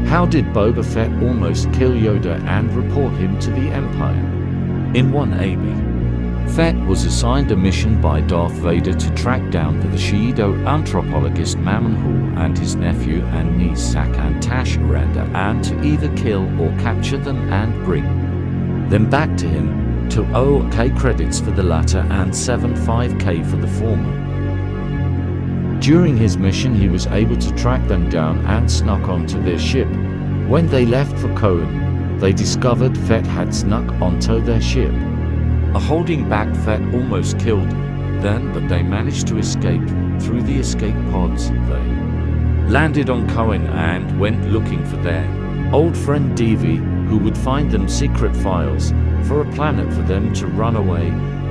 How did Boba Fett almost kill Yoda and report him to the Empire? In 1AB, Fett was assigned a mission by Darth Vader to track down the Shiido anthropologist Mammon Hall and his nephew and niece Zak and Tash Aranda, and to either kill or capture them and bring them back to him, to OK credits for the latter and 75K for the former. During his mission he was able to track them down and snuck onto their ship. When they left for Cohen, they discovered Fett had snuck onto their ship. A holding back Fett almost killed them, but they managed to escape through the escape pods. They landed on Cohen and went looking for their old friend Devi, who would find them secret files for a planet for them to run away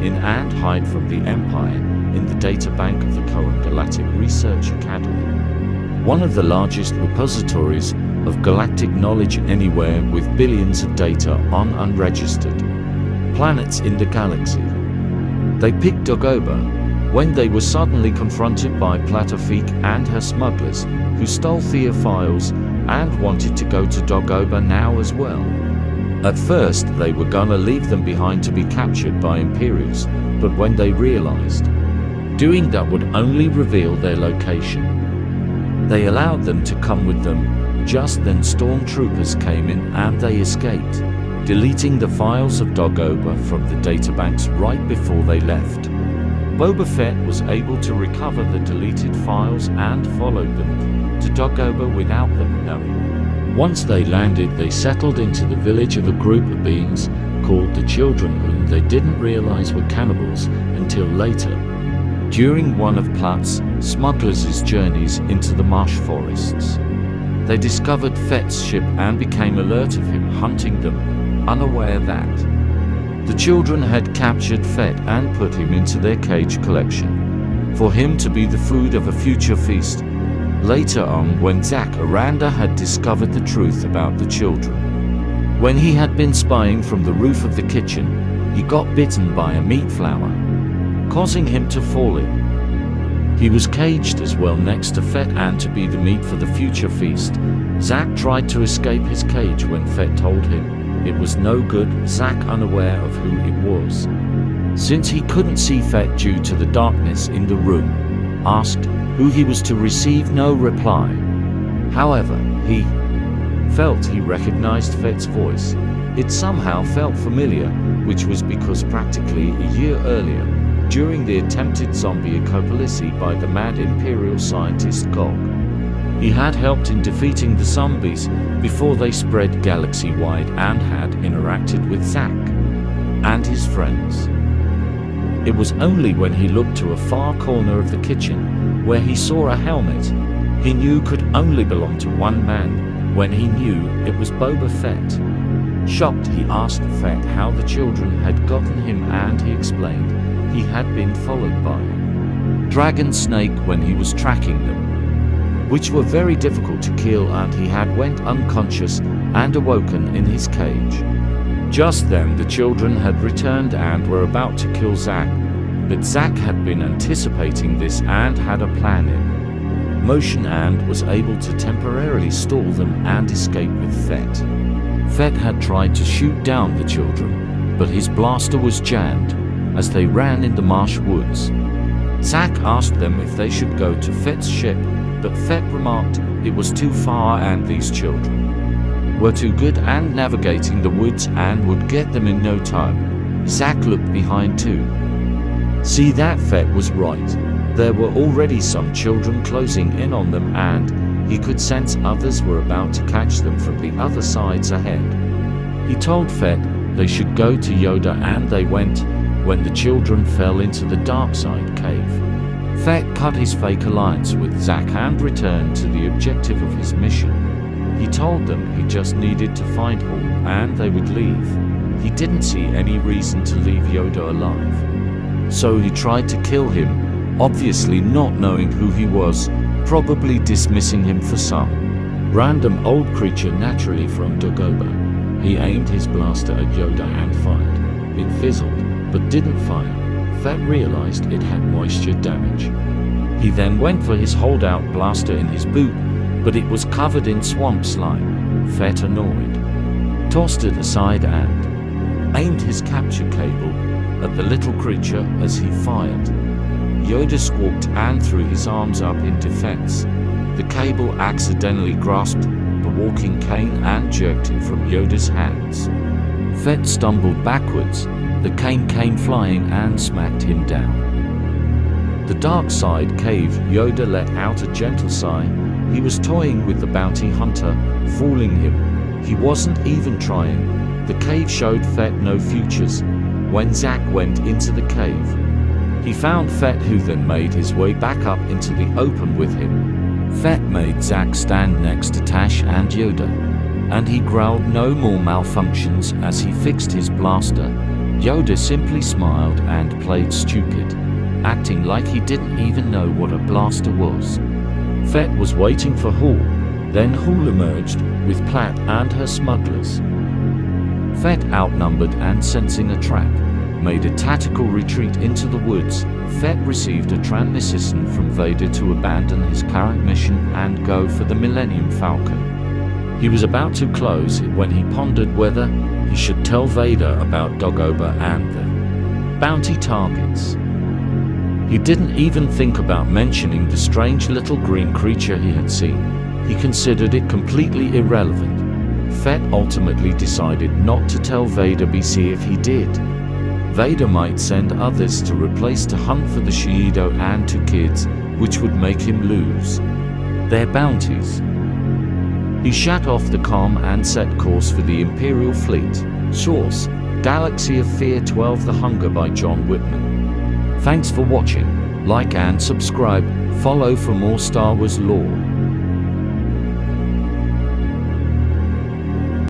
in and hide from the Empire in the databank of the Cohen Galactic Research Academy, one of the largest repositories of galactic knowledge anywhere, with billions of data on unregistered planets in the galaxy. They picked Dagobah when they were suddenly confronted by Platafik and her smugglers, who stole Thea files and wanted to go to Dagobah now as well. At first they were gonna leave them behind to be captured by Imperials, but when they realized doing that would only reveal their location, they allowed them to come with them. Just then stormtroopers came in and they escaped, deleting the files of Dagobah from the databanks right before they left. Boba Fett was able to recover the deleted files and followed them to Dagobah without them knowing. Once they landed, they settled into the village of a group of beings called the Children, whom they didn't realize were cannibals until later, during one of Platt's smugglers' journeys into the marsh forests. They discovered Fett's ship and became alert of him hunting them, unaware that the Children had captured Fett and put him into their cage collection, for him to be the food of a future feast. Later on, when Zak Aranda had discovered the truth about the Children, when he had been spying from the roof of the kitchen, he got bitten by a meat flower, causing him to fall in. He was caged as well next to Fett and to be the meat for the future feast. Zak tried to escape his cage when Fett told him it was no good. Zak, unaware of who it was, since he couldn't see Fett due to the darkness in the room, asked who he was to receive no reply. However, he felt he recognized Fett's voice. It somehow felt familiar, which was because practically a year earlier, during the attempted zombie apocalypse by the mad Imperial scientist Gog, he had helped in defeating the zombies before they spread galaxy-wide and had interacted with Zak and his friends. It was only when he looked to a far corner of the kitchen, where he saw a helmet he knew could only belong to one man, when he knew it was Boba Fett. Shocked, he asked Fett how the Children had gotten him, and he explained he had been followed by a dragon snake when he was tracking them, which were very difficult to kill, and he had went unconscious and awoken in his cage. Just then the Children had returned and were about to kill Zak, but Zak had been anticipating this and had a plan in motion and was able to temporarily stall them and escape with Fett. Fett had tried to shoot down the Children, but his blaster was jammed as they ran in the marsh woods. Zak asked them if they should go to Fett's ship, but Fett remarked it was too far and these Children were too good at navigating the woods and would get them in no time. Zak looked behind too. See that Fett was right. There were already some Children closing in on them, and he could sense others were about to catch them from the other sides ahead. He told Fett they should go to Yoda, and they went when the Children fell into the dark side cave. Fett cut his fake alliance with Zak and returned to the objective of his mission. He told them he just needed to find Hall and they would leave. He didn't see any reason to leave Yoda alive, so he tried to kill him, obviously not knowing who he was, probably dismissing him for some random old creature naturally from Dagobah. He aimed his blaster at Yoda and fired. It fizzled, but didn't fire. Fett realized it had moisture damage. He then went for his holdout blaster in his boot, but it was covered in swamp slime. Fett, annoyed, tossed it aside and aimed his capture cable at the little creature as he fired. Yoda squawked and threw his arms up in defense. The cable accidentally grasped the walking cane and jerked it from Yoda's hands. Fett stumbled backwards. The cane came flying and smacked him down. The dark side cave. Yoda let out a gentle sigh. He was toying with the bounty hunter, fooling him. He wasn't even trying. The cave showed Fett no futures. When Zack went into the cave, he found Fett, who then made his way back up into the open with him. Fett made Zack stand next to Tash and Yoda, and he growled no more malfunctions as he fixed his blaster. Yoda simply smiled and played stupid, acting like he didn't even know what a blaster was. Fett was waiting for Hall. Then Hall emerged with Platt and her smugglers. Fett, outnumbered and sensing a trap, made a tactical retreat into the woods. Fett received a transmission from Vader to abandon his current mission and go for the Millennium Falcon. He was about to close it when he pondered whether he should tell Vader about Dagobah and the bounty targets. He didn't even think about mentioning the strange little green creature he had seen. He considered it completely irrelevant. Fett ultimately decided not to tell Vader BC if he did. Vader might send others to replace to hunt for the Shiido and 2 kids, which would make him lose their bounties. He shut off the comm and set course for the Imperial fleet. Source: Galaxy of Fear 12 The Hunger by John Whitman. Thanks for watching. Like and subscribe. Follow for more Star Wars lore.